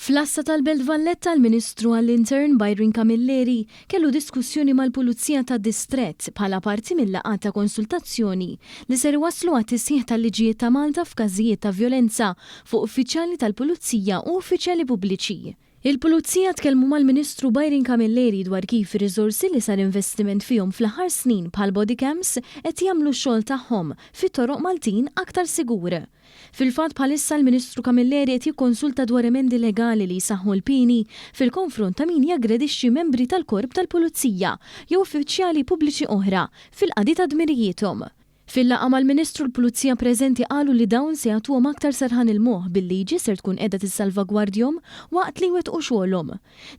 Fl-Assa tal-Belt Valletta l-Ministru għall-Intern Byron Camilleri kellu diskussjoni mal-Pulizija tad-Distrett bħala parti mill-laqgħa ta' konsultazzjoni li ser waslu għat-tisħiħ tal-liġijiet ta' Malta f'każijiet ta' vjolenza fuq uffiċjali tal-Pulizija u uffiċjali pubbliċi. Il-Pulizija tkellmu mal-Ministru Byron Camilleri dwar kif ir-riżorsi li sar investiment fihom fl-aħħar snin bħal bodycams qed jagħmlu x-xogħol tagħhom fit-toroq Maltin aktar sigur. Fil-fatt bħalissa l-Ministru Camilleri qed jikkonsulta dwar emendi legali li jsaħħu l-pini fil-konfront ta' min jaggredixxi membri tal-korp tal-Pulizija jew uffiċjali pubbliċi oħra fil-qadi ta' dmirijietom. Fil-laqgħa mal-Ministru l-Pulizija preżenti qalu li dawn se jagħtuhom aktar serħan il-moħħ bil-liġi ser tkun qiegħda tissalvagwardjhom waqt li wettqu xogħolhom.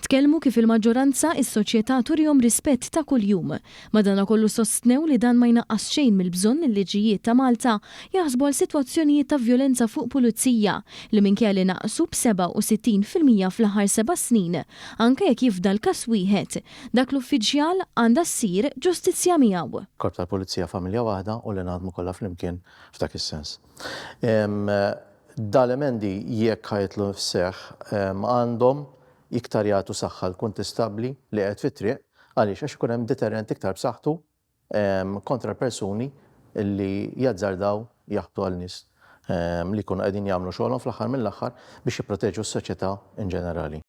Tkellmu kif il-maġġoranza is-soċjetà turihom rispett ta' kuljum. Madankollu sostnew li dan ma jnaqqas xejn mill-bżonn il-liġijiet ta' Malta jaħsbu għal sitwazzjonijiet ta' vjolenza fuq pulizija li minkejja li naqsu b'67% fl-aħħar 7 snin, anke jekk jifdal każ wieħed, dak l-uffiċjal għandha ssir ġustizzja miegħu. Korp tal-Pulizija familja waħda u li naħdmu kollha flimkien f'dak is-sens. Dal-emendi jekk ħajtlu f'seħħ għandhom iktar jagħtu saħħa l-kuntistabbli li qed fit-triq għaliex għax ikun hemm deterrent iktar b'saħħtu kontra persuni li jazzardaw jaħbtu għal nies li jkunu qegħdin jagħmlu xogħolhom fl-aħħar mill-aħħar biex jipproteġu s-soċjetà in ġenerali.